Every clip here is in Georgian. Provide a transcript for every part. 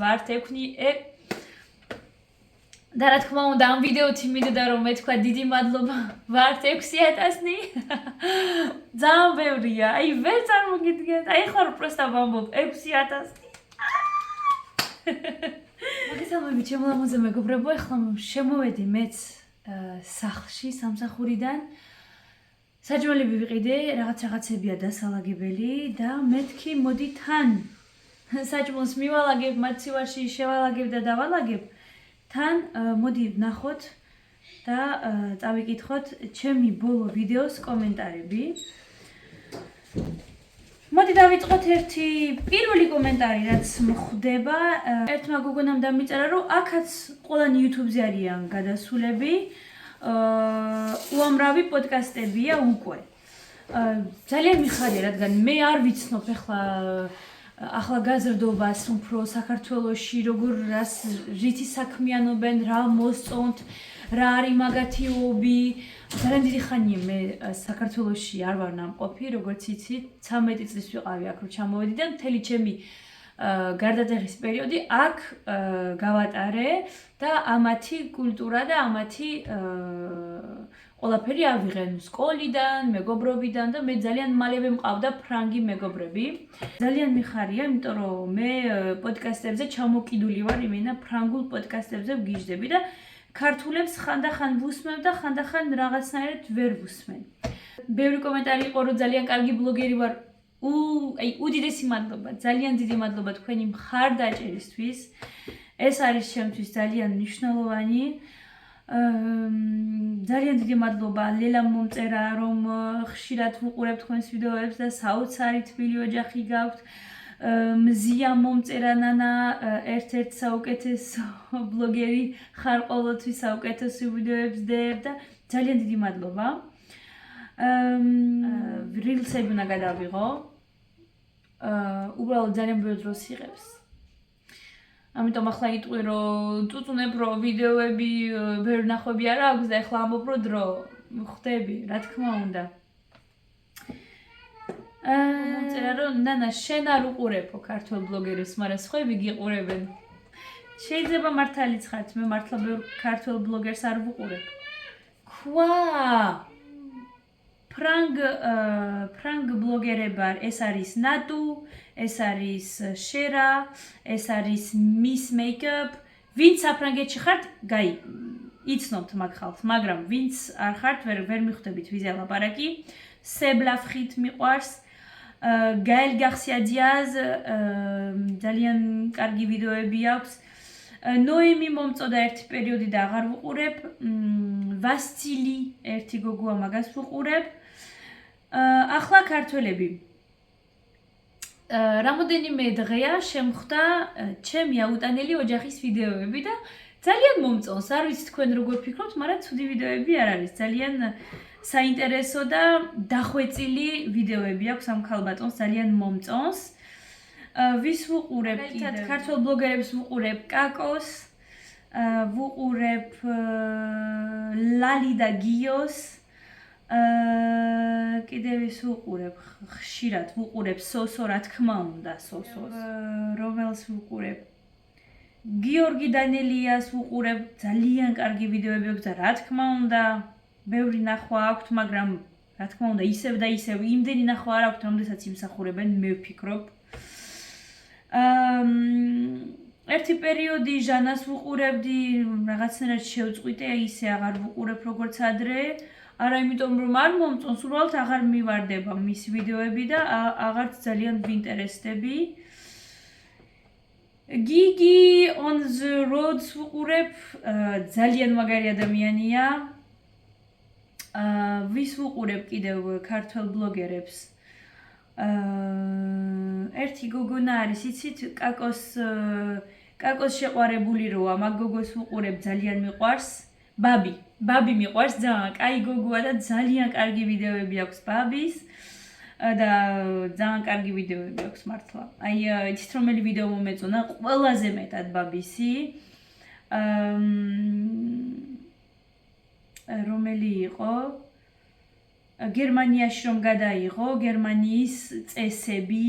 ვართ ექვსი და რა თქმა უნდა ამ ვიდეოთი მინდოდა რომ მეთქვა დიდი მადლობა ვართ 6000-ნი ძალიან ბევრია აი ვერ წარმოგიდგენთ აი ხარ პროსტა ვამბობ 6000-ნი მოგესალმებით ჩემო ლამაზო მეგობრებო ეხლა შემოვედი მეც სახლში სამსახურიდან საჯმელები ვიყიდე რაღაცებია დასალაგებელი და მეთქი მოდი თან საჭმელს მივალაგებ მათ სივარში შევალაგებ და დავალაგებ თან მოდი ვნახოთ და წავიკითხოთ ჩემი ბოლო ვიდეოს კომენტარები. მოდი დავიწყოთ ერთი პირველი კომენტარი რაც მოხდება. ერთმა გოგონამ დამიწერა რომ აქაც ყველანი YouTube-ზე არიან გადასულები. უამრავი პოდკასტებია უკვე. ძალიან მიხარია რადგან მე არ ვიცნობ ახალგაზრდობას უფრო საქართველოში როგორ რას რითი საქმიანობენ რა მოსწონთ რა არის მაგათიობი ძალიან დიდი ხანია მე საქართველოში არ ვარ ნამყოფი როგორც იცით 13 წლის ვიყავი აქ რომ ჩამოვედი და მთელი ჩემი გარდატეხის პერიოდი აქ გავატარე და ამათი კულტურა და ამათი ყველაფერი ავიღე სკოლიდან, მეგობრობიდან და მე ძალიან მალევე მყავდა ფრანგი მეგობრები. ძალიან მიხარია, იმიტომ რომ მე პოდკასტებზე ჩამოკიდული ვარ, იმენა ფრანგულ პოდკასტებზე ვგიჟდები და ქართულებს ხანდახან ვუსმენ და ხანდახან რაღაცნაირად ვერ ვუსმენ. ბევრი კომენტარი იყო, რომ ძალიან კარგი ბლოგერი ვარ. აი უდიდესი მადლობა, ძალიან დიდი მადლობა თქვენი მხარდაჭერისთვის. ეს არის ჩემთვის ძალიან მნიშვნელოვანი. ძალიან დიდი მადლობა ლელამ მომწერა რომ ხშირად ვუყურებ თქვენს ვიდეოებს და საოცარი თბილი ოჯახი გაქვთ. მზია მომწერა ნანა ერთ-ერთ საუკეთესო ბლოგერი ხარ ყოველთვის საუკეთესო ვიდეოებს დებ და ძალიან დიდი მადლობა. rilsები უნდა გადავიღო. უბრალოდ ძალიან ბევრი დროს იღებს. ამიტომ ახლა იტყვი რომ წუწუნებ რომ ვიდეოები ვერ ნახვები არა აქვს და ახლა ამბობ რომ დრო ხვდები რა თქმა უნდა მომწერა რომ ნანა შენ არ უყურებო ქართულ ბლოგერებს მაგრამ სხვები გიყურებენ შეიძლება მართალიც ხართ მე მართლა ბევრ ქართულ ბლოგერს არ ვუყურებ ქვა ფრანგ ბლოგერება ეს არის ნატუ ეს არის შერა ეს არის მის მეიკაპ ვინც საფრანგეთში ხართ გაი იცნობთ მაგ ხალხს მაგრამ ვინც არ ხართ ვერ მიხვდებით ვიზე ლაპარაკი სებლაფხით მიყვარს გაელ გარსია დიაზ ძალიან კარგი ვიდეოები აქვს ნოემი მომწოდა ერთი პერიოდი და აღარ ვუყურებ ვასცილი ერთი გოგოა მაგას ვუყურებ ახლა ქართველები რამოდენიმე დღეა შემხვდა ჩემი აუტანელი ოჯახის ვიდეოები და ძალიან მომწონს არ ვიცი თქვენ როგორ ფიქრობთ მაგრამ ცუდი ვიდეოები არ არის ძალიან საინტერესო და დახვეწილი ვიდეოები აქვს ამ ქალბატონს ძალიან მომწონს ვის ვუყურებ კიდევ ქართულ ბლოგერებს ვუყურებ კაკოს ვუყურებ ლალი და გიოს კიდევ ის ვუყურებ ხშირად ვუყურებ სოსო რა თქმა უნდა სოსოს რომელს ვუყურებ გიორგი დანელიას ვუყურებ ძალიან კარგი ვიდეოები აქვს და რა თქმა უნდა ბევრი ნახვა აქვს მაგრამ რა თქმა უნდა ისევ და ისევ იმდენი ნახვა არ აქვს რომელსაც იმსახურებენ მე ვფიქრობ ერთი პერიოდი ჟანას ვუყურებდი რაღაცნაირად შევწყვიტე ისე აღარ ვუყურებ როგორც ადრე არა იმიტომ რომ არ მომწონს უბრალოდ აღარ მივარდება მის ვიდეოები და აღარც ძალიან ვინტერესდები გიგი on the roads ვუყურებ ძალიან მაგარი ადამიანია ვის ვუყურებ კიდევ ქართულ ბლოგერებს ერთი გოგონა არის იცით კაკოს შეყვარებული როა მაგ გოგოს ვუყურებ ძალიან მიყვარს ბაბი მიყვარს ძალიან კაი გოგოა და ძალიან კარგი ვიდეოები აქვს ბაბის და ძალიან კარგი ვიდეოები აქვს მართლა აი იცით რომელი ვიდეო მომეწონა ყველაზე მეტად ბაბისი რომელი იყო გერმანიაში რომ გადაიღო გერმანიის წესები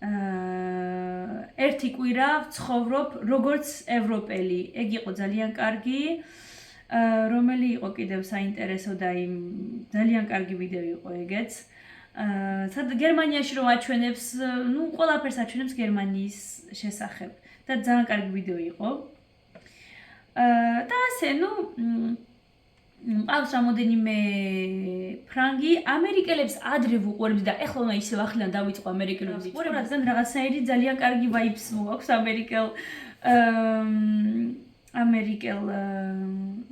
ერთი კვირა ვცხოვრობ როგორც ევროპელი. ეგ იყო ძალიან კარგი. რომელი იყო კიდევ საინტერესო და იმ ძალიან კარგი ვიდეო იყო ეგეც. გერმანიაში რომ აჩვენებს, ნუ ყველაფერს აჩვენებს გერმანიის შესახებ და ძალიან კარგი ვიდეო იყო. და ასე, ნუ ყავს რამოდენიმე ფრანგი, ამერიკელებს ადრე ვუყურებდი და ეხლა უნდა ისევ ახლიდან დავიწყო ამერიკელებს ვუყურებ, რადგან რაღაცნაირი ძალიან კარგი ვაიბს მოაქვს ამერიკელ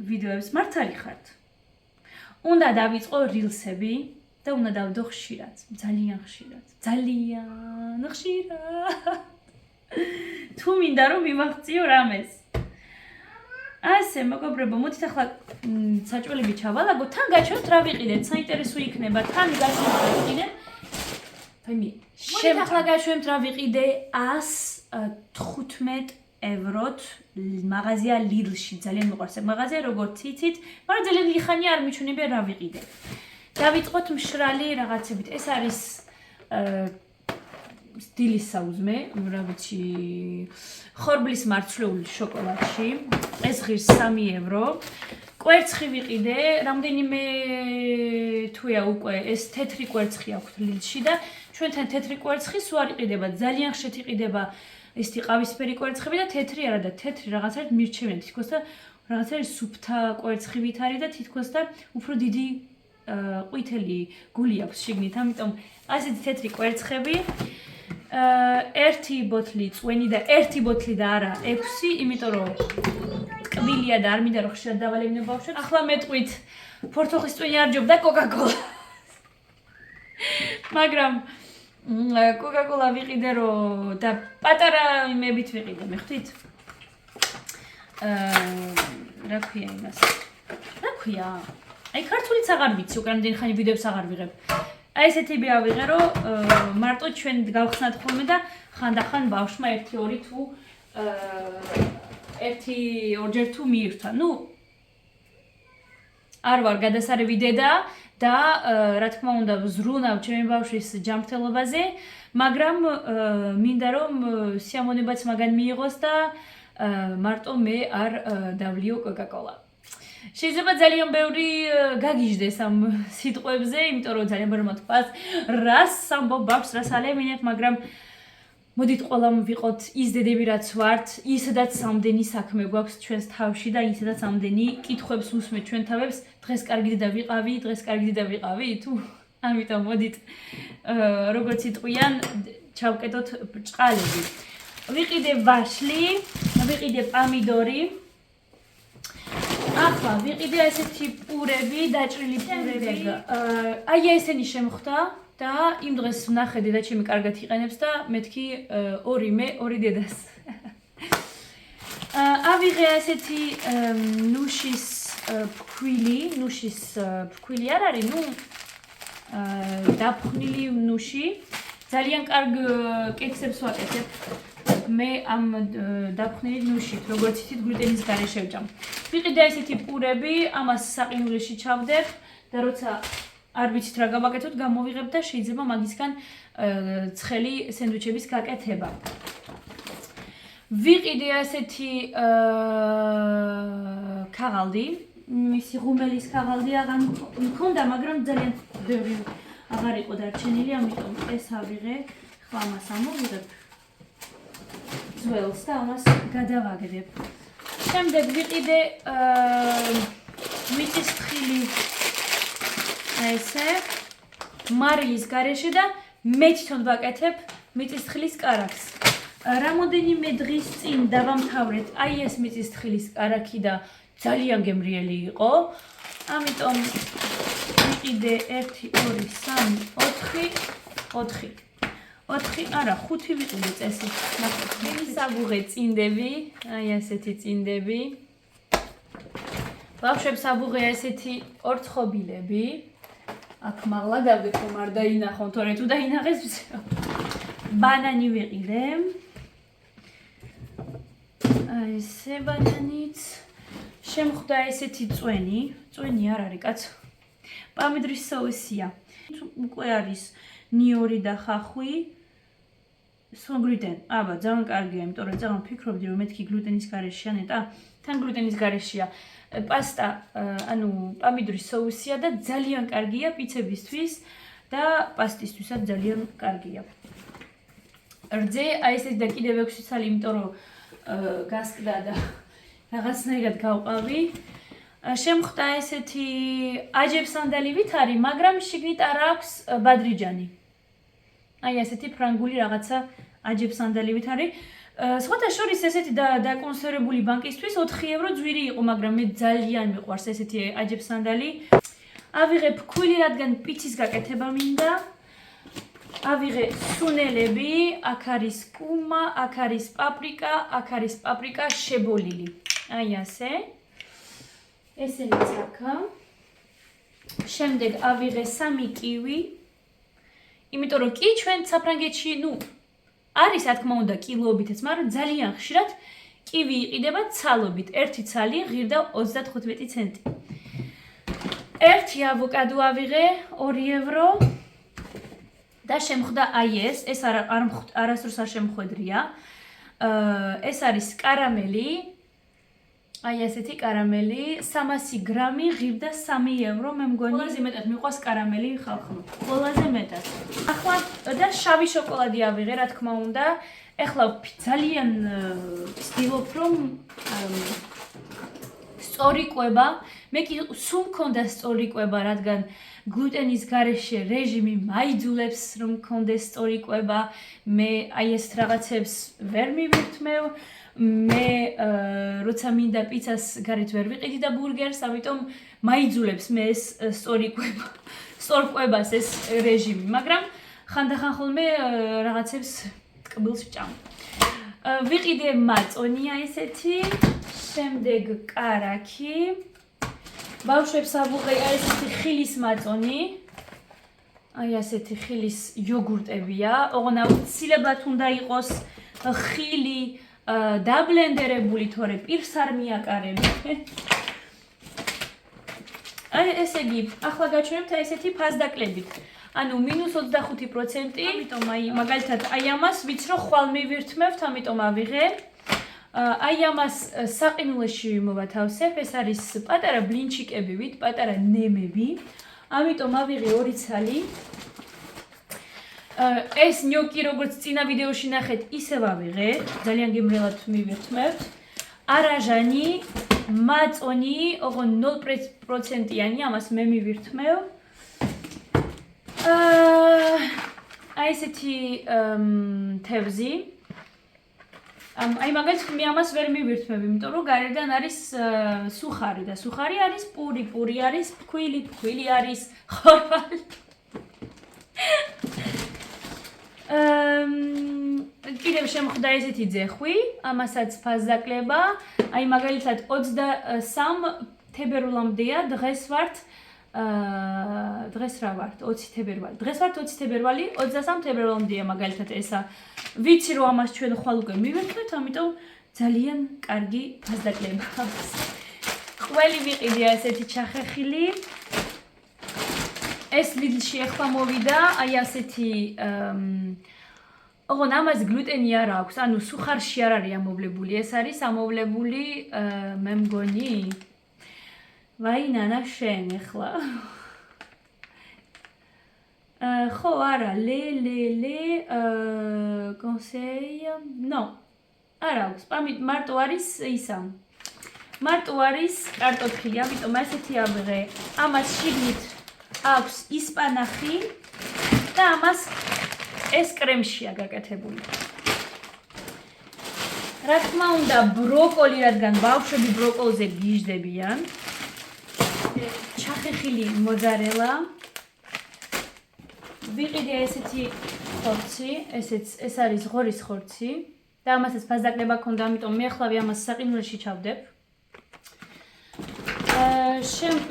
ვიდეოებს მართალი ხართ. უნდა დავიწყო rilsები და უნდა დავდო ხშირად, ძალიან ხშირად. თუ მინდა რომ მივაღწიო რამეს. ასე, მეგობრებო, მოდით ახლა საჭველები ჩავალაგო, თან გაჩვენოთ რა ვიყიდეთ, საინტერესო იქნება, თან გაჩვენოთ რა ვიყიდეთ. ახლა გაჩვენოთ რა ვიყიდე 115 ევროთ მაღაზია Lidl-ში, ძალიან მიყვარს ეს მაღაზია, როგორც იცით, მაგრამ ძალიან დიდი ხანია არ მიჩვენებია რა ვიყიდე. დავიწყოთ მშრალი რაღაცებით. ეს არის სტილის საუზმე, რა ვიცი, ხორბლის მარცვლეული შოკოლადში. ეს ღირს 3 евро. კვერცხი ვიყიდე, რამდენიმე თვეა უკვე ეს თეთრი კვერცხი აქვს Lidl-ში და ჩვენთან თეთრი კვერცხი სულ არ იყიდება, ძალიან ხშირად იყიდება ესეთი ყავისფერი კვერცხები და თეთრი არა და თეთრი რაღაცა მირჩევენ თითქოს და რაღაცა სუფთა კვერცხივით არის და თითქოს და უფრო დიდი ყვითელი გული აქვს შიგნით, ამიტომ ასეთი თეთრი კვერცხები. ერთი ბოთლი წვენი და ერთი ბოთლი და არა 6, იმიტომ რომ ტკბილია და არ მინდა რომ ხშირად დავალებინო ბავშვებს. ახლა მეტყვით ფორთოხის წვენი არ ჯობდა კოკა-კოლა. მაგრამ კოკა-კოლა ვიყიდე რომ და პატარა იმებით ვიყიდე, მეხთით? რა ქვია იმას? რა ქვია? აი ქართულიც აღარ ვიცი, უკვე რამდენი ხანი ვიდეოებს აღარ ვიღებ. აი ესეთები ავიღე რომ მარტო ჩვენ გავხსნათ ხოლმე და ხანდახან ბავშვმა 1-2 თუ 1-2 ჯერ თუ მიირთვა. ნუ არ ვარ გადასარევი დედა და რა თქმა უნდა ვზრუნავ ჩემი ბავშვის ჯანმრთელობაზე, მაგრამ მინდა რომ სიამოვნებაც მაგან მიიღოს და მარტო მე არ დავლიო კოკა-კოლა. შეიძლება ძალიან ბევრი გაგიჟდეს ამ სიტყვებზე, იმიტომ რომ ძალიან ბევრი მოთქვას, რას ამბობ ბავშვს, რას ალემინებ, მაგრამ მოდით ყველამ ვიყოთ ის დედები რაც ვართ, ისედაც ამდენი საქმე გვაქვს ჩვენს თავში და ისედაც ამდენი კითხვებს უსმეთ ჩვენ თავებს, დღეს კარგი დედა ვიყავი, თუ ამიტომ მოდით როგორც იტყვიან, ჩავკეტოთ ბრჭყალები. ვიყიდე ვაშლი, ვიყიდე პამიდორი. ახლა ვიყიდე ესეთი პურები, დაჭრილი პურები. აი ესენი შემხვდა და იმ დღეს ვნახე დედა ჩემი კარგად იყენებს და მეთქი ორი დედას. ავიღე ესეთი ნუშის ფქვილი არ არის, ნუ დაფხვნილი ნუში. ძალიან კარგ კექსებს ვაკეთებ. მე ამ დაფხვნილი ნუშით, როგორც იცით, გლუტენის გარეშე ვჭამ. ვიყიდე ესეთი პურები, ამას საყინულში ჩავდებ და როცა არ ვიცით რა გავაკეთოთ, გამოვიღებ და შეიძლება მაგისგან ცხელი სენდვიჩების გაკეთება. ვიყიდე ასეთი ქაღალდი, მისი ღუმელის ქაღალდი აღარ მქონდა, მაგრამ ძალიან ბევრი აღარ იყო დარჩენილი, ამიტომ ეს ავიღე. ხლა ამას ამოვიღებ ძველს და ამას გადავაგდებ. შემდეგ ვიყიდე მიწისთხილი ესე მარილის გარეშე და მე თვითონ ვაკეთებ მიწისთხილის კარაქს. რამოდენიმე დღის წინ დავამთავრეთ აი ეს მიწისთხილის კარაქი და ძალიან გემრიელი იყო. ამიტომ ვიყიდე 1 2 3 4 არა 5 ვიყიდე წესი. ნახეთ, მისაგუღე წინდები, აი ასეთი წინდები. ბავშვებს აგუღე ასეთი ორცხობილები. აქ მაღლა გავიქო არ დაინახონ, თორე თუ დაინახეს ვცეო. ბანანი ვიყიდე. აი ესე ბანანიც. შემხვდა ესეთი წვენი არ არის კაცო. პამიდრის соусია. უკვე არის ნიორი და ხახვი. სხვა გლუტენ. აბა, ძალიან კარგია, იმიტომ რომ ძალიან ვფიქრობდი, რომ მეთქი გლუტენის გარეშეა ნეტა. თან გლუტენის გარეშეა. პასტა, ანუ პამიდურის соусია და ძალიან კარგია პიცებისთვის და პასტისთვისაც ძალიან კარგია. რძე, აი ესეთი და კიდევ 6 ცალი, იმიტომ რომ გასკდა და რაღაცნაირად გავყავი. შემხვდა ესეთი აჯებსანდალივით არის, მაგრამ შიგნით არ აქვს ბადრიჯანი. აი ესეთი ფრანგული რაღაცა აჯებსანდალივით არის. სხვათა შორის ესეთი დაკონსერვებული ბანკისთვის 4 евро ძვირი იყო, მაგრამ მე ძალიან მიყვარს ესეთი აჯებსანდალი. ავიღე ფქვილი, რადგან პიცის გაკეთება მინდა. ავიღე სუნელები, აქ არის კუმა, აქ არის პაპრიკა, აქ არის პაპრიკა შებოლილი. აი ასე. ესენიც აქა. შემდეგ ავიღე 3 კივი. იმიტომ რომ კი ჩვენ საფრანგეთში, არის რა თქმა უნდა კილოობითაც, მაგრამ ძალიან ხშირად კივი იყიდება ცალობით. ერთი ცალი ღირდა 35 ცენტი. ერთი ავოკადო ავიღე 2 евро. და შემხვდა აი ეს არასდროს არ შემხვედრია. ეს არის კარამელი. აი ესეთი კარამელი, 300 გრამი ღირდა 3 евро, მე მგონი. ყველაზე მეტად მიყვარს კარამელი ხალხო. ყველაზე მეტად. ახლა და შავი შოკოლადი ავიღე, რა თქმა უნდა. ეხლა ძალიან ვცდილობ, რომ სწორი კვება, მე კი სულ მქონდა სწორი კვება, რადგან გლუტენის გარეშე რეჟიმი მაიძულებს, რომ მქონდეს სწორი კვება. მე აი ეს რაღაცებს ვერ მივირთმევ. მე როცა მინდა პიცას გარეთ ვერ ვიყიდი და ბურგერს, ამიტომ მაიძულებს მე ეს სწორი კვებას ეს რეჟიმი, მაგრამ ხანდახან ხოლმე რაღაცებს ტკბილს ვჭამ. ვიყიდე მაწონია ესეთი, შემდეგ კარაქი. ბავშვებს ავუღე აი ესეთი ხილის მაწონი. აი ასეთი ხილის იოგურტებია, ოღონდ აუცილებლად უნდა იყოს ხილი დაბლენდერებული, თორე პირს არ მიაკარები. აი ესე იგი, ახლა გაჩვენებთ აი ესეთი ფასდაკლებით. ანუ -25%, ამიტომ აი მაგალითად აი ამას ვიცი რომ ხვალ მივირთმევთ, ამიტომ ავიღე. აი ამას საყინულეში მოვათავსებ, ეს არის პატარა ბლინჩიკებივით, პატარა ნემები. ამიტომ ავიღე 2 ცალი. ეს ნიოკი როგორც წინა ვიდეოში ნახეთ, ისევ ავიღე, ძალიან გემრიელად მივირთმევთ. არაჟანი, მაწონი, ოღონდ 0%-იანი, ამას მე მივირთმევ. აი ესეთი თევზი. აი მაგალითად მე ამას ვერ მივირთმევ, იმიტომ რომ გარედან არის სუხარი და სუხარი არის პური, პური არის ფქვილი, ფქვილი არის ხორბალი. კიდევ შემხვდა ესეთი ძეხვი, ამასაც ფასდაკლება. აი მაგალითად 23 თებერვლამდეა, დღეს ვართ დღეს რა ვართ 20 თებერვალი. დღეს ვართ 20 თებერვალი, 23 თებერვლამდეა მაგალითად ესა. ვიცი რომ ამას ჩვენ ხვალ უკვე მივერთხეთ, ამიტომ ძალიან კარგი ფასდაკლება. ყველი ვიყიდე ესეთი ჩახეხილი. ეს ლიდლში ახლა მოვიდა, აი ასეთი ოღონდ ამას გლუტენი არ აქვს, ანუ სუხარში არ არის ამოვლებული, ეს არის ამოვლებული, მე მგონი. ვაი ნანა შენ ახლა. ხო არა, ლე კონსეი, ნო. არ აქვს, მარტო არის ისა. მარტო არის კარტოფილი, ამიტომ ასეთი ავიღე. ამას შიგნით აქვს ისპანახი და ამას ეს კრემშია გაკეთებული. რა თქმა უნდა, ბროკოლი, რადგან ბავშვები ბროკოლზე გიჟდებიან. ჩახეხილი მოზარელა. ვიყიდე ესეთი ხორცი, ეს არის ღორის ხორცი და ამასაც ფასდაკლება ქონდა, ამიტომ მე ახლა ამას საყინულეში ჩავდებ.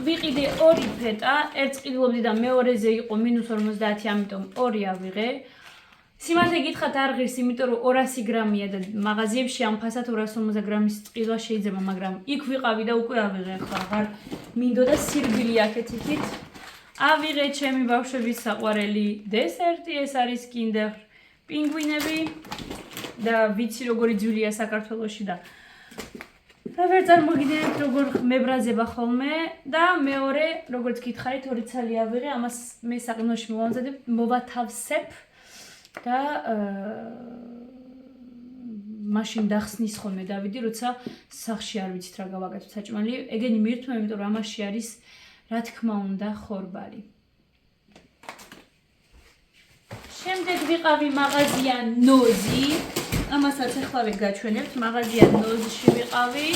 ვიყიდე 2 ფეტა, ერთ ყიდულობდი და მეორეზე იყო -50, ამიტომ 2 ავიღე. სიმართლე გითხრათ არ ღირს, იმიტომ რომ 200 გრამია და მაღაზიებში ამ ფასად 250 გრამის ყიდვა შეიძლება, მაგრამ იქ ვიყავი და უკვე ავიღე, ახლა აღარ მინდოდა სირბილი აქეთ იქით. ავიღე ჩემი ბავშვების საყვარელი დესერტი, ეს არის კინდერ პინგვინები და ვიცი როგორი ძვილია საქართველოში და ვერ წარმოგიდგენთ როგორ მებრაზება ხოლმე და მეორე როგორც გითხარით ორი ცალი ავიღე ამას მე საყინოში მოვათავსებ და მაშინ დახსნის ხოლმე დავიდი როცა სახში არ ვიცით რა გავაკეთოთ საჭმელი ეგენი მირთვა იმიტომ რომ ამაში არის რა თქმა უნდა ხორბალი შემდეგ ვიყავი მაღაზია ნოზი ამასაც ახლა გაჩვენებთ მაღაზია ნოზში ვიყავი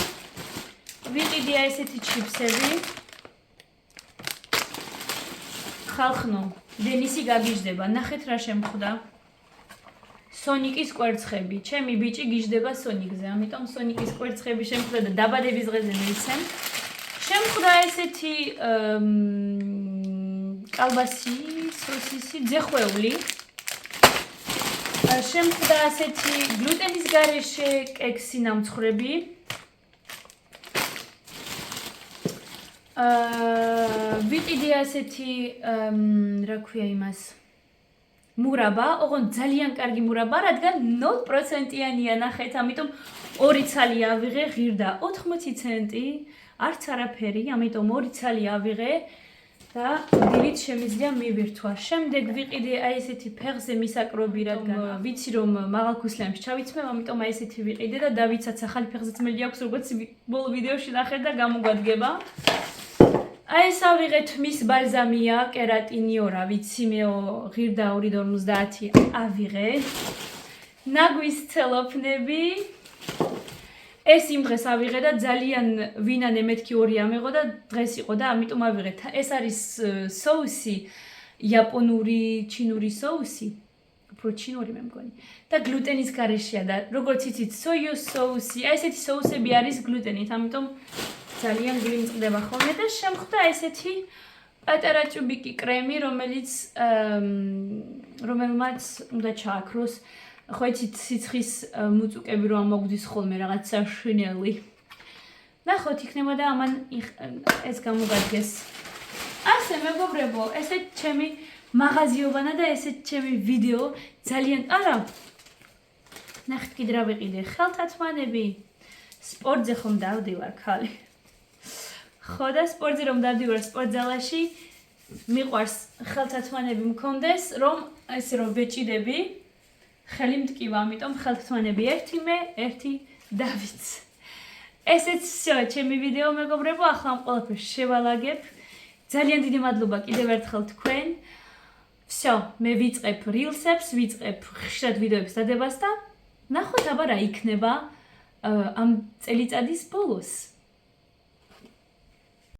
ვიყიდია ესეთი ჩიფსები ხალხნო დენისი გაგიჟდება ნახეთ რა შემხვდა სონიკის კვერცხები ჩემი ბიჭი გიჟდება სონიკზე ამიტომ სონიკის კვერცხები შემხვდა და დაბადების დღეზე მივცემ შემხვდა ესეთი კალბასი სოსისი ძეხვეული შემხვდა ასეთი გლუტენის გარეშე კექსი ნამცხრები ვიყიდი ასეთი რა ქვია იმას მურაბა, ოღონდ ძალიან კარგი მურაბა, რადგან 0%-იანია ნახეთ, ამიტომ ორი ცალი ავიღე, ღირდა 80 ცენტი, არც არაფერი, ამიტომ ორი ცალი ავიღე და დილით შემიძლია მივირთვა. შემდეგ ვიყიდე აი ესეთი ფეხზე მისაკრობი, რადგან ვიცი რომ მაღალქუსლიანში ჩავიცმევ, ამიტომ აი ესეთი ვიყიდე და დავიცაც ახალი ფეხზეც მელი აქვს, როგორც ბოლო ვიდეოში ნახეთ და გამოგვადგება. აი ეს ავიღეთ მის ბალზამია, კერატინიორა, ვიცი მეო ღირდა 2.50 ავიღე. ნაგვის ცელოფნები. ეს იმ დღეს ავიღე და ძალიან ვინანე მეთქი 2 ამეღო და დღეს იყო და ამიტომ ავიღე. ეს არის соуსი, იაპონური, ჩინური соуსი. უფრო ჩინური მე მგონი. და გლუტენის გარეშეა და როგორც იცით, სოიოს соуსი, აი ესეთი соуსები არის გლუტენით, ამიტომ ძალიან გლიმწყდება ხოლმე და შემხვდა ესეთი პატარა ჭუბიკი კრემი, რომელმაც უნდა ჩააქროს ხო იცით სიცხის მუწუკები რომ მოგდის ხოლმე რაღაცა შინელი. ნახოთ იქნებოდა ამან ეს გამოგადგეს. ასე მეგობრებო, ესეთ ჩემი მაღაზიობანა და ესეთ ჩემი ვიდეო ძალიან არა. ნახეთ კიდე რა ვიყიდე, ხელთათმანები. სპორტზე ხომ დავდივარ ხალი. ხო და სპორტზე რომ დავდივარ სპორტზალაში მიყვარს ხელთათმანები მქონდეს, რომ ესე რომ ვეჭიდები ხელი მტკივა, ამიტომ ხელთათმანები ერთი მე, ერთი დავიც. ესეც всё, ჩემი ვიდეო მეგობრებო, ახლა ამ ყველაფერს შევალაგებ. ძალიან დიდი მადლობა კიდევ ერთხელ თქვენ. всё, მე ვიწყებ rilsებს, ვიწყებ ხშირად ვიდეოებს დადებას და ნახოთ აბა რა იქნება ამ წელიწადის ბოლოს.